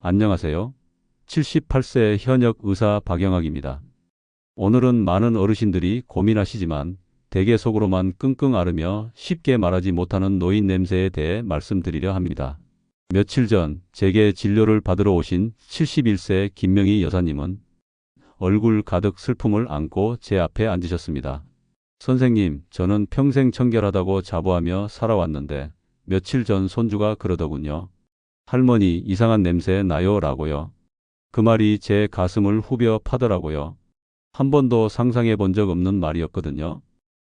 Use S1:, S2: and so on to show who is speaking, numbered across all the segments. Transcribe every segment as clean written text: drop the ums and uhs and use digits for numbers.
S1: 안녕하세요. 78세 현역 의사 박영학입니다. 오늘은 많은 어르신들이 고민하시지만 대개 속으로만 끙끙 앓으며 쉽게 말하지 못하는 노인 냄새에 대해 말씀드리려 합니다. 며칠 전 제게 진료를 받으러 오신 71세 김명희 여사님은 얼굴 가득 슬픔을 안고 제 앞에 앉으셨습니다. 선생님, 저는 평생 청결하다고 자부하며 살아왔는데 며칠 전 손주가 그러더군요. 할머니, 이상한 냄새 나요 라고요. 그 말이 제 가슴을 후벼 파더라고요. 한 번도 상상해 본 적 없는 말이었거든요.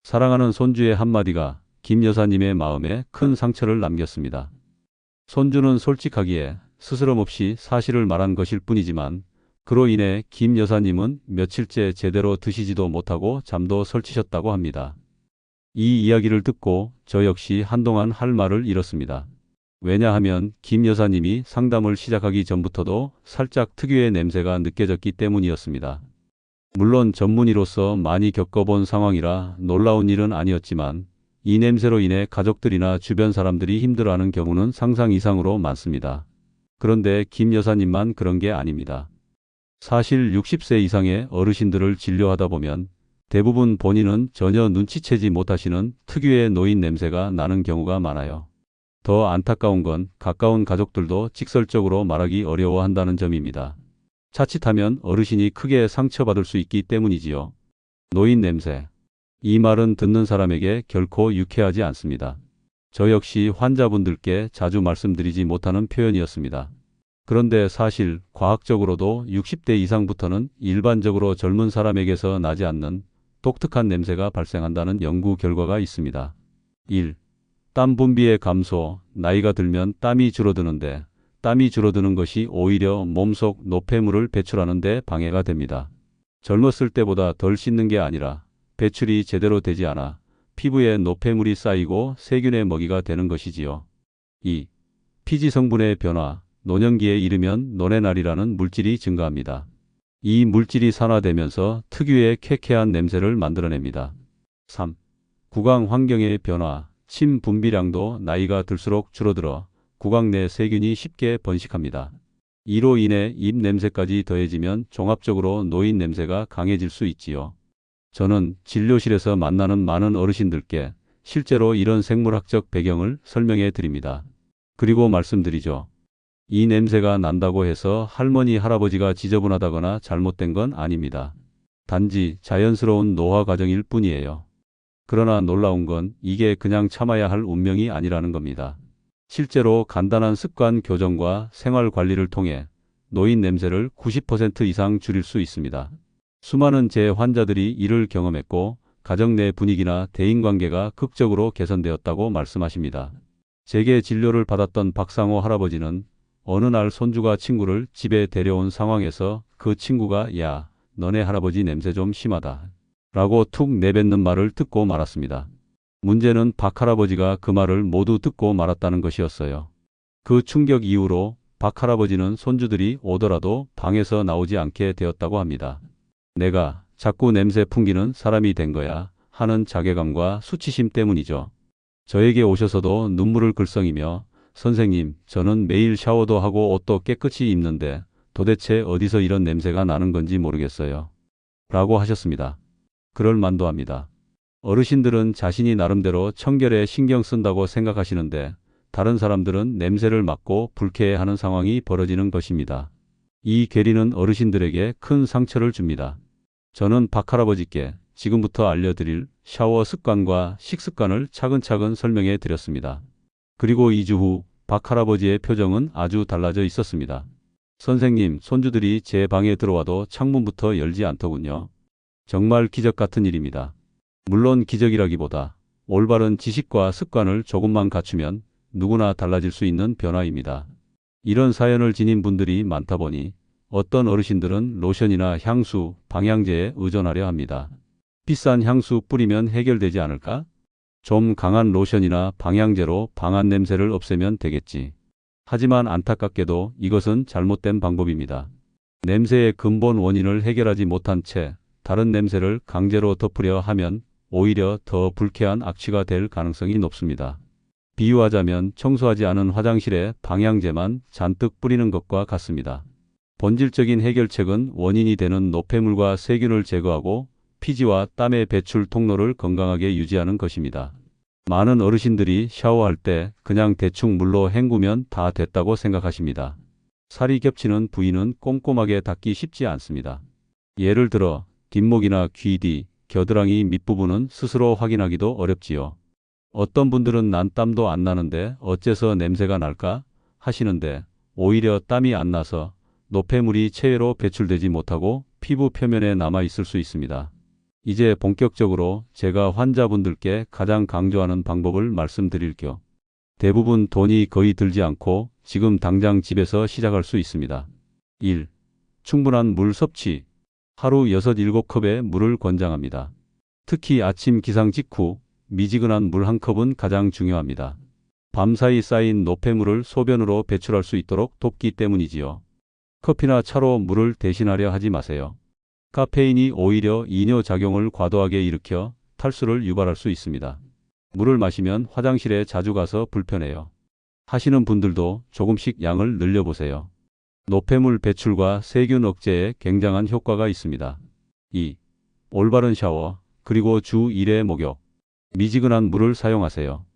S1: 사랑하는 손주의 한마디가 김 여사님의 마음에 큰 상처를 남겼습니다. 손주는 솔직하기에 스스럼 없이 사실을 말한 것일 뿐이지만 그로 인해 김 여사님은 며칠째 제대로 드시지도 못하고 잠도 설치셨다고 합니다. 이 이야기를 듣고 저 역시 한동안 할 말을 잃었습니다. 왜냐하면 김 여사님이 상담을 시작하기 전부터도 살짝 특유의 냄새가 느껴졌기 때문이었습니다. 물론 전문의로서 많이 겪어본 상황이라 놀라운 일은 아니었지만 이 냄새로 인해 가족들이나 주변 사람들이 힘들어하는 경우는 상상 이상으로 많습니다. 그런데 김 여사님만 그런 게 아닙니다. 사실 60세 이상의 어르신들을 진료하다 보면 대부분 본인은 전혀 눈치채지 못하시는 특유의 노인 냄새가 나는 경우가 많아요. 더 안타까운 건 가까운 가족들도 직설적으로 말하기 어려워한다는 점입니다. 자칫하면 어르신이 크게 상처받을 수 있기 때문이지요. 노인 냄새. 이 말은 듣는 사람에게 결코 유쾌하지 않습니다. 저 역시 환자분들께 자주 말씀드리지 못하는 표현이었습니다. 그런데 사실 과학적으로도 60대 이상부터는 일반적으로 젊은 사람에게서 나지 않는 독특한 냄새가 발생한다는 연구 결과가 있습니다. 1. 땀 분비의 감소. 나이가 들면 땀이 줄어드는데 땀이 줄어드는 것이 오히려 몸속 노폐물을 배출하는 데 방해가 됩니다. 젊었을 때보다 덜 씻는 게 아니라 배출이 제대로 되지 않아 피부에 노폐물이 쌓이고 세균의 먹이가 되는 것이지요. 2. 피지 성분의 변화. 노년기에 이르면 노네날이라는 물질이 증가합니다. 이 물질이 산화되면서 특유의 쾌쾌한 냄새를 만들어냅니다. 3. 구강 환경의 변화. 침 분비량도 나이가 들수록 줄어들어 구강 내 세균이 쉽게 번식합니다. 이로 인해 입 냄새까지 더해지면 종합적으로 노인 냄새가 강해질 수 있지요. 저는 진료실에서 만나는 많은 어르신들께 실제로 이런 생물학적 배경을 설명해 드립니다. 그리고 말씀드리죠. 이 냄새가 난다고 해서 할머니, 할아버지가 지저분하다거나 잘못된 건 아닙니다. 단지 자연스러운 노화 과정일 뿐이에요. 그러나 놀라운 건 이게 그냥 참아야 할 운명이 아니라는 겁니다. 실제로 간단한 습관 교정과 생활 관리를 통해 노인 냄새를 90% 이상 줄일 수 있습니다. 수많은 제 환자들이 이를 경험했고 가정 내 분위기나 대인관계가 극적으로 개선되었다고 말씀하십니다. 제게 진료를 받았던 박상호 할아버지는 어느 날 손주가 친구를 집에 데려온 상황에서 그 친구가 야, 너네 할아버지 냄새 좀 심하다 라고 툭 내뱉는 말을 듣고 말았습니다. 문제는 박 할아버지가 그 말을 모두 듣고 말았다는 것이었어요. 그 충격 이후로 박 할아버지는 손주들이 오더라도 방에서 나오지 않게 되었다고 합니다. 내가 자꾸 냄새 풍기는 사람이 된 거야 하는 자괴감과 수치심 때문이죠. 저에게 오셔서도 눈물을 글썽이며 선생님, 저는 매일 샤워도 하고 옷도 깨끗이 입는데 도대체 어디서 이런 냄새가 나는 건지 모르겠어요. 라고 하셨습니다. 그럴 만도 합니다. 어르신들은 자신이 나름대로 청결에 신경 쓴다고 생각하시는데 다른 사람들은 냄새를 맡고 불쾌해하는 상황이 벌어지는 것입니다. 이 괴리는 어르신들에게 큰 상처를 줍니다. 저는 박 할아버지께 지금부터 알려드릴 샤워 습관과 식습관을 차근차근 설명해 드렸습니다. 그리고 2주 후 박 할아버지의 표정은 아주 달라져 있었습니다. 선생님, 손주들이 제 방에 들어와도 창문부터 열지 않더군요. 정말 기적 같은 일입니다. 물론 기적이라기보다 올바른 지식과 습관을 조금만 갖추면 누구나 달라질 수 있는 변화입니다. 이런 사연을 지닌 분들이 많다 보니 어떤 어르신들은 로션이나 향수, 방향제에 의존하려 합니다. 비싼 향수 뿌리면 해결되지 않을까? 좀 강한 로션이나 방향제로 방안 냄새를 없애면 되겠지. 하지만 안타깝게도 이것은 잘못된 방법입니다. 냄새의 근본 원인을 해결하지 못한 채 다른 냄새를 강제로 덮으려 하면 오히려 더 불쾌한 악취가 될 가능성이 높습니다. 비유하자면 청소하지 않은 화장실에 방향제만 잔뜩 뿌리는 것과 같습니다. 본질적인 해결책은 원인이 되는 노폐물과 세균을 제거하고 피지와 땀의 배출 통로를 건강하게 유지하는 것입니다. 많은 어르신들이 샤워할 때 그냥 대충 물로 헹구면 다 됐다고 생각하십니다. 살이 겹치는 부위는 꼼꼼하게 닦기 쉽지 않습니다. 예를 들어 뒷목이나 귀 뒤, 겨드랑이 밑부분은 스스로 확인하기도 어렵지요. 어떤 분들은 난 땀도 안 나는데 어째서 냄새가 날까 하시는데 오히려 땀이 안 나서 노폐물이 체외로 배출되지 못하고 피부 표면에 남아 있을 수 있습니다. 이제 본격적으로 제가 환자분들께 가장 강조하는 방법을 말씀드릴게요. 대부분 돈이 거의 들지 않고 지금 당장 집에서 시작할 수 있습니다. 1. 충분한 물 섭취. 하루 6, 7컵의 물을 권장합니다. 특히 아침 기상 직후 미지근한 물 한 컵은 가장 중요합니다. 밤사이 쌓인 노폐물을 소변으로 배출할 수 있도록 돕기 때문이지요. 커피나 차로 물을 대신하려 하지 마세요. 카페인이 오히려 이뇨작용을 과도하게 일으켜 탈수를 유발할 수 있습니다. 물을 마시면 화장실에 자주 가서 불편해요 하시는 분들도 조금씩 양을 늘려보세요. 노폐물 배출과 세균 억제에 굉장한 효과가 있습니다. 2. 올바른 샤워, 그리고 주 1회 목욕. 미지근한 물을 사용하세요.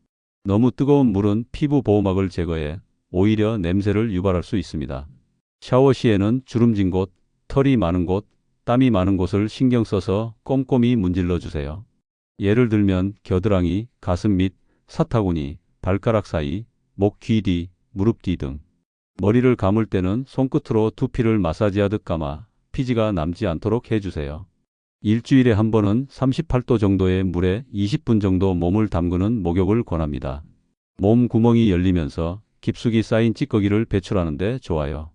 S1: 너무 뜨거운 물은 피부 보호막을 제거해 오히려 냄새를 유발할 수 있습니다. 샤워 시에는 주름진 곳, 털이 많은 곳, 땀이 많은 곳을 신경 써서 꼼꼼히 문질러 주세요. 예를 들면 겨드랑이, 가슴 밑, 사타구니, 발가락 사이, 목, 귀 뒤, 무릎 뒤 등. 머리를 감을 때는 손끝으로 두피를 마사지하듯 감아 피지가 남지 않도록 해주세요. 일주일에 한 번은 38도 정도의 물에 20분 정도 몸을 담그는 목욕을 권합니다. 몸 구멍이 열리면서 깊숙이 쌓인 찌꺼기를 배출하는 데 좋아요.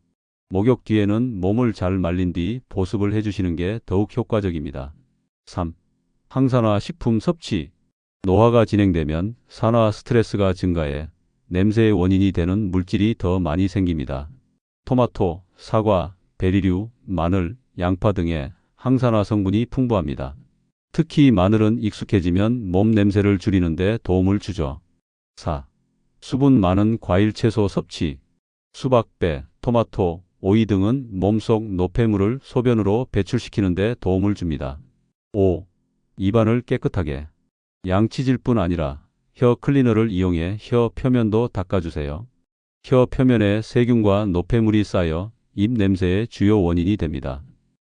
S1: 목욕 뒤에는 몸을 잘 말린 뒤 보습을 해주시는 게 더욱 효과적입니다. 3. 항산화 식품 섭취. 노화가 진행되면 산화 스트레스가 증가해 냄새의 원인이 되는 물질이 더 많이 생깁니다. 토마토, 사과, 베리류, 마늘, 양파 등의 항산화 성분이 풍부합니다. 특히 마늘은 익숙해지면 몸 냄새를 줄이는 데 도움을 주죠. 4. 수분 많은 과일 채소 섭취. 수박, 배, 토마토, 오이 등은 몸속 노폐물을 소변으로 배출시키는 데 도움을 줍니다. 5. 입안을 깨끗하게. 양치질 뿐 아니라 혀 클리너를 이용해 혀 표면도 닦아주세요. 혀 표면에 세균과 노폐물이 쌓여 입 냄새의 주요 원인이 됩니다.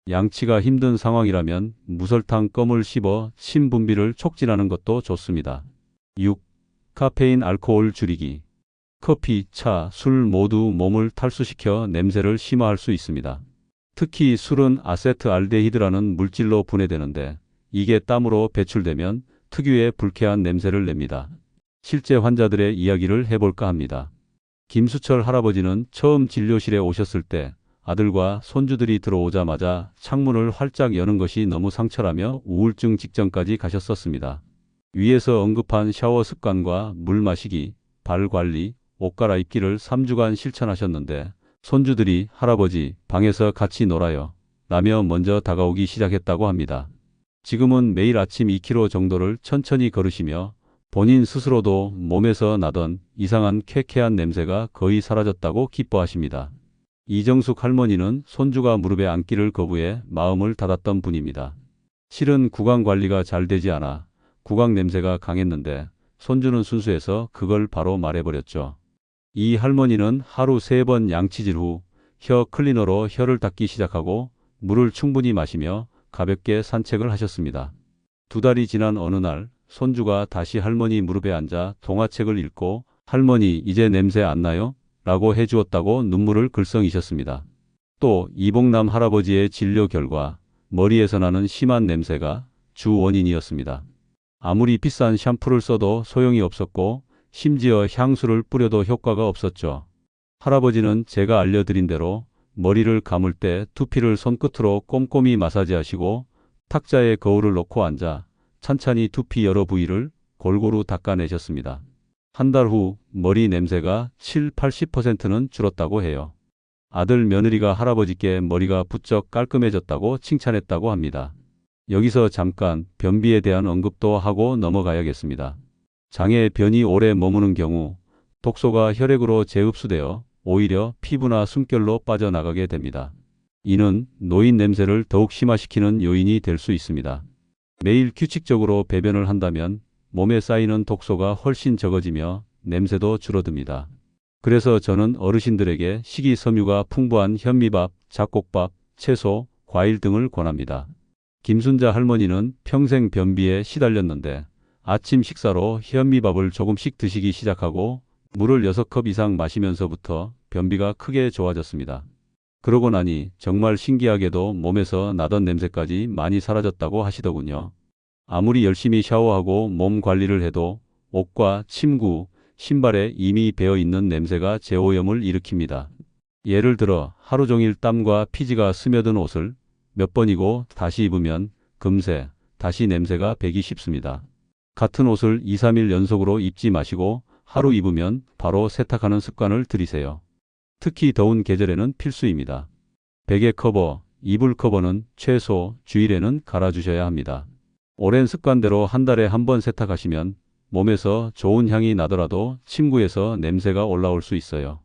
S1: 양치가 힘든 상황이라면 무설탕 껌을 씹어 침 분비를 촉진하는 것도 좋습니다. 6. 카페인 알코올 줄이기. 커피, 차, 술 모두 몸을 탈수시켜 냄새를 심화할 수 있습니다. 특히 술은 아세트알데히드라는 물질로 분해되는데 이게 땀으로 배출되면 특유의 불쾌한 냄새를 냅니다. 실제 환자들의 이야기를 해볼까 합니다. 김수철 할아버지는 처음 진료실에 오셨을 때 아들과 손주들이 들어오자마자 창문을 활짝 여는 것이 너무 상처라며 우울증 직전까지 가셨었습니다. 위에서 언급한 샤워 습관과 물 마시기, 발 관리, 옷 갈아입기를 3주간 실천하셨는데 손주들이 할아버지 방에서 같이 놀아요 라며 먼저 다가오기 시작했다고 합니다. 지금은 매일 아침 2km 정도를 천천히 걸으시며 본인 스스로도 몸에서 나던 이상한 쾌쾌한 냄새가 거의 사라졌다고 기뻐하십니다. 이정숙 할머니는 손주가 무릎에 앉기를 거부해 마음을 닫았던 분입니다. 실은 구강 관리가 잘 되지 않아 구강 냄새가 강했는데 손주는 순수해서 그걸 바로 말해버렸죠. 이 할머니는 하루 3번 양치질 후 혀 클리너로 혀를 닦기 시작하고 물을 충분히 마시며 가볍게 산책을 하셨습니다. 2달이 지난 어느 날 손주가 다시 할머니 무릎에 앉아 동화책을 읽고 할머니 이제 냄새 안 나요? 라고 해주었다고 눈물을 글썽이셨습니다. 또 이봉남 할아버지의 진료 결과 머리에서 나는 심한 냄새가 주 원인이었습니다. 아무리 비싼 샴푸를 써도 소용이 없었고 심지어 향수를 뿌려도 효과가 없었죠. 할아버지는 제가 알려드린 대로 머리를 감을 때 두피를 손끝으로 꼼꼼히 마사지하시고 탁자에 거울을 놓고 앉아 찬찬히 두피 여러 부위를 골고루 닦아내셨습니다. 한 달 후 머리 냄새가 70~80%는 줄었다고 해요. 아들 며느리가 할아버지께 머리가 부쩍 깔끔해졌다고 칭찬했다고 합니다. 여기서 잠깐 변비에 대한 언급도 하고 넘어가야겠습니다. 장에 변이 오래 머무는 경우 독소가 혈액으로 재흡수되어 오히려 피부나 숨결로 빠져나가게 됩니다. 이는 노인 냄새를 더욱 심화시키는 요인이 될 수 있습니다. 매일 규칙적으로 배변을 한다면 몸에 쌓이는 독소가 훨씬 적어지며 냄새도 줄어듭니다. 그래서 저는 어르신들에게 식이섬유가 풍부한 현미밥, 잡곡밥, 채소, 과일 등을 권합니다. 김순자 할머니는 평생 변비에 시달렸는데 아침 식사로 현미밥을 조금씩 드시기 시작하고 물을 6컵 이상 마시면서부터 변비가 크게 좋아졌습니다. 그러고 나니 정말 신기하게도 몸에서 나던 냄새까지 많이 사라졌다고 하시더군요. 아무리 열심히 샤워하고 몸 관리를 해도 옷과 침구, 신발에 이미 배어있는 냄새가 제오염을 일으킵니다. 예를 들어 하루 종일 땀과 피지가 스며든 옷을 몇 번이고 다시 입으면 금세 다시 냄새가 배기 쉽습니다. 같은 옷을 2, 3일 연속으로 입지 마시고 하루 입으면 바로 세탁하는 습관을 들이세요. 특히 더운 계절에는 필수입니다. 베개 커버, 이불 커버는 최소 주일에는 갈아주셔야 합니다. 오랜 습관대로 한 달에 한 번 세탁하시면 몸에서 좋은 향이 나더라도 침구에서 냄새가 올라올 수 있어요.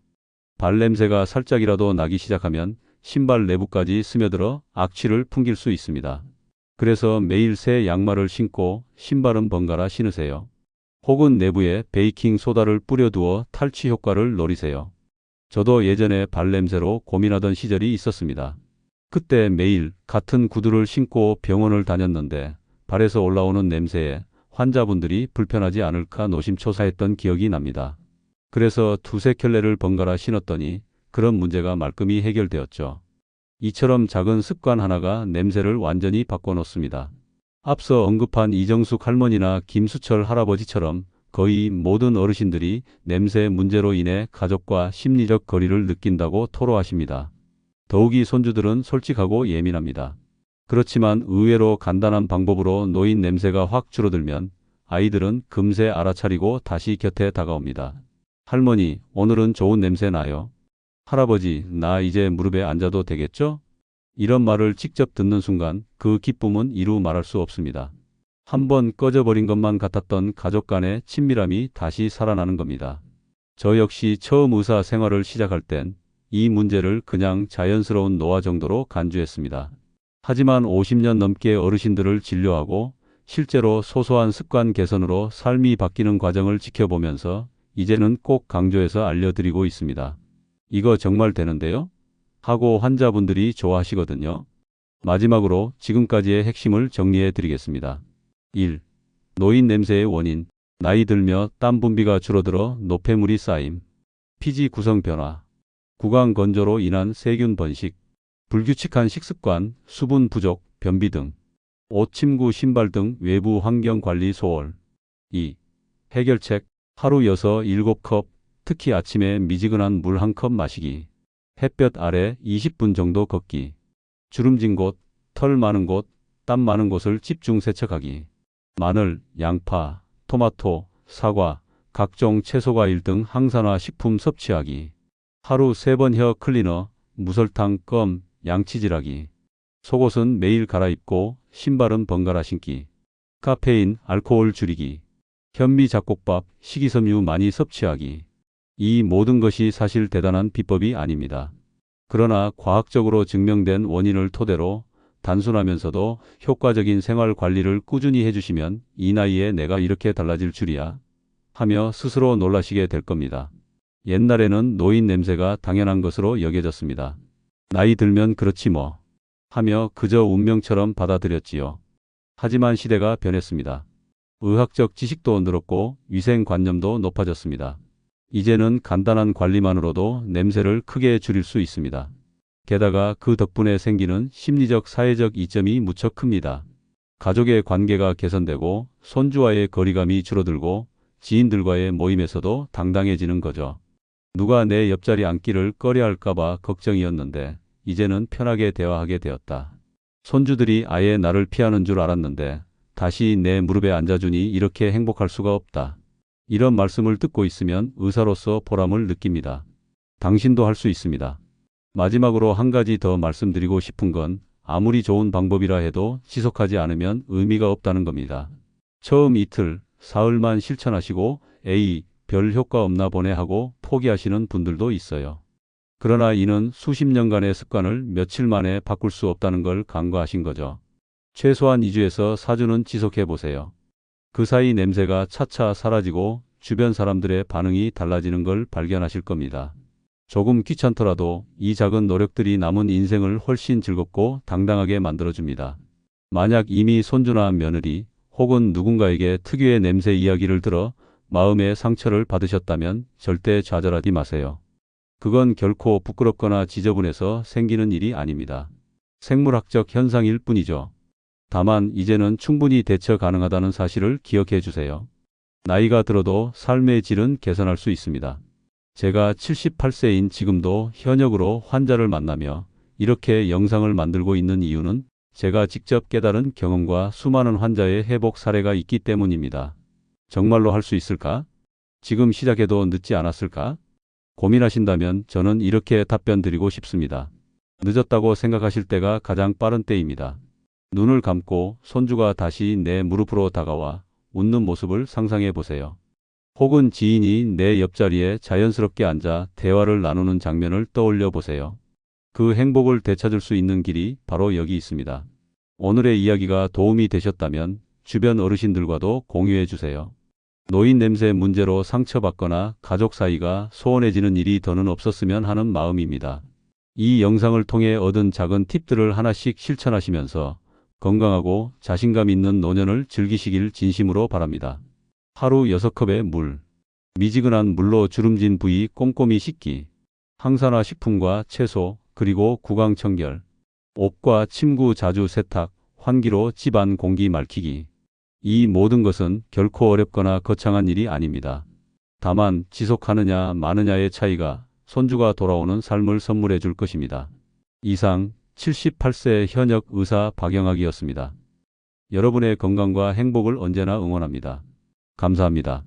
S1: 발냄새가 살짝이라도 나기 시작하면 신발 내부까지 스며들어 악취를 풍길 수 있습니다. 그래서 매일 새 양말을 신고 신발은 번갈아 신으세요. 혹은 내부에 베이킹 소다를 뿌려두어 탈취 효과를 노리세요. 저도 예전에 발냄새로 고민하던 시절이 있었습니다. 그때 매일 같은 구두를 신고 병원을 다녔는데 발에서 올라오는 냄새에 환자분들이 불편하지 않을까 노심초사했던 기억이 납니다. 그래서 두세 켤레를 번갈아 신었더니 그런 문제가 말끔히 해결되었죠. 이처럼 작은 습관 하나가 냄새를 완전히 바꿔놓습니다. 앞서 언급한 이정숙 할머니나 김수철 할아버지처럼 거의 모든 어르신들이 냄새 문제로 인해 가족과 심리적 거리를 느낀다고 토로하십니다. 더욱이 손주들은 솔직하고 예민합니다. 그렇지만 의외로 간단한 방법으로 노인 냄새가 확 줄어들면 아이들은 금세 알아차리고 다시 곁에 다가옵니다. 할머니, 오늘은 좋은 냄새 나요. 할아버지, 나 이제 무릎에 앉아도 되겠죠? 이런 말을 직접 듣는 순간 그 기쁨은 이루 말할 수 없습니다. 한번 꺼져버린 것만 같았던 가족 간의 친밀함이 다시 살아나는 겁니다. 저 역시 처음 의사 생활을 시작할 땐 이 문제를 그냥 자연스러운 노화 정도로 간주했습니다. 하지만 50년 넘게 어르신들을 진료하고 실제로 소소한 습관 개선으로 삶이 바뀌는 과정을 지켜보면서 이제는 꼭 강조해서 알려드리고 있습니다. 이거 정말 되는데요? 하고 환자분들이 좋아하시거든요. 마지막으로 지금까지의 핵심을 정리해 드리겠습니다. 1. 노인 냄새의 원인. 나이 들며 땀 분비가 줄어들어 노폐물이 쌓임. 피지 구성 변화. 구강 건조로 인한 세균 번식. 불규칙한 식습관, 수분 부족, 변비 등. 옷, 침구, 신발 등 외부 환경 관리 소홀. 2. 해결책. 하루 6, 7컵, 특히 아침에 미지근한 물 1컵 마시기. 햇볕 아래 20분 정도 걷기. 주름진 곳, 털 많은 곳, 땀 많은 곳을 집중 세척하기. 마늘, 양파, 토마토, 사과, 각종 채소과일 등 항산화 식품 섭취하기. 하루 3번 혀 클리너, 무설탕, 껌, 양치질하기. 속옷은 매일 갈아입고 신발은 번갈아 신기. 카페인, 알코올 줄이기. 현미 잡곡밥, 식이섬유 많이 섭취하기. 이 모든 것이 사실 대단한 비법이 아닙니다. 그러나 과학적으로 증명된 원인을 토대로 단순하면서도 효과적인 생활 관리를 꾸준히 해주시면 이 나이에 내가 이렇게 달라질 줄이야 하며 스스로 놀라시게 될 겁니다. 옛날에는 노인 냄새가 당연한 것으로 여겨졌습니다. 나이 들면 그렇지 뭐 하며 그저 운명처럼 받아들였지요. 하지만 시대가 변했습니다. 의학적 지식도 늘었고 위생관념도 높아졌습니다. 이제는 간단한 관리만으로도 냄새를 크게 줄일 수 있습니다. 게다가 그 덕분에 생기는 심리적 사회적 이점이 무척 큽니다. 가족의 관계가 개선되고 손주와의 거리감이 줄어들고 지인들과의 모임에서도 당당해지는 거죠. 누가 내 옆자리 앉기를 꺼려할까봐 걱정이었는데 이제는 편하게 대화하게 되었다. 손주들이 아예 나를 피하는 줄 알았는데 다시 내 무릎에 앉아주니 이렇게 행복할 수가 없다. 이런 말씀을 듣고 있으면 의사로서 보람을 느낍니다. 당신도 할 수 있습니다. 마지막으로 한 가지 더 말씀드리고 싶은 건 아무리 좋은 방법이라 해도 지속하지 않으면 의미가 없다는 겁니다. 처음 이틀, 사흘만 실천하시고 에이, 별 효과 없나 보네 하고 포기하시는 분들도 있어요. 그러나 이는 수십 년간의 습관을 며칠 만에 바꿀 수 없다는 걸 간과하신 거죠. 최소한 2주에서 4주는 지속해 보세요. 그 사이 냄새가 차차 사라지고 주변 사람들의 반응이 달라지는 걸 발견하실 겁니다. 조금 귀찮더라도 이 작은 노력들이 남은 인생을 훨씬 즐겁고 당당하게 만들어줍니다. 만약 이미 손주나 며느리 혹은 누군가에게 특유의 냄새 이야기를 들어 마음의 상처를 받으셨다면 절대 좌절하지 마세요. 그건 결코 부끄럽거나 지저분해서 생기는 일이 아닙니다. 생물학적 현상일 뿐이죠. 다만 이제는 충분히 대처 가능하다는 사실을 기억해 주세요. 나이가 들어도 삶의 질은 개선할 수 있습니다. 제가 78세인 지금도 현역으로 환자를 만나며 이렇게 영상을 만들고 있는 이유는 제가 직접 깨달은 경험과 수많은 환자의 회복 사례가 있기 때문입니다. 정말로 할 수 있을까? 지금 시작해도 늦지 않았을까? 고민하신다면 저는 이렇게 답변 드리고 싶습니다. 늦었다고 생각하실 때가 가장 빠른 때입니다. 눈을 감고 손주가 다시 내 무릎으로 다가와 웃는 모습을 상상해 보세요. 혹은 지인이 내 옆자리에 자연스럽게 앉아 대화를 나누는 장면을 떠올려 보세요. 그 행복을 되찾을 수 있는 길이 바로 여기 있습니다. 오늘의 이야기가 도움이 되셨다면 주변 어르신들과도 공유해 주세요. 노인 냄새 문제로 상처받거나 가족 사이가 소원해지는 일이 더는 없었으면 하는 마음입니다. 이 영상을 통해 얻은 작은 팁들을 하나씩 실천하시면서 건강하고 자신감 있는 노년을 즐기시길 진심으로 바랍니다. 하루 6컵의 물, 미지근한 물로 주름진 부위 꼼꼼히 씻기, 항산화 식품과 채소, 그리고 구강청결, 옷과 침구 자주 세탁, 환기로 집안 공기 맑히기. 이 모든 것은 결코 어렵거나 거창한 일이 아닙니다. 다만 지속하느냐 마느냐의 차이가 손주가 돌아오는 삶을 선물해 줄 것입니다. 이상 78세 현역 의사 박영학이었습니다. 여러분의 건강과 행복을 언제나 응원합니다. 감사합니다.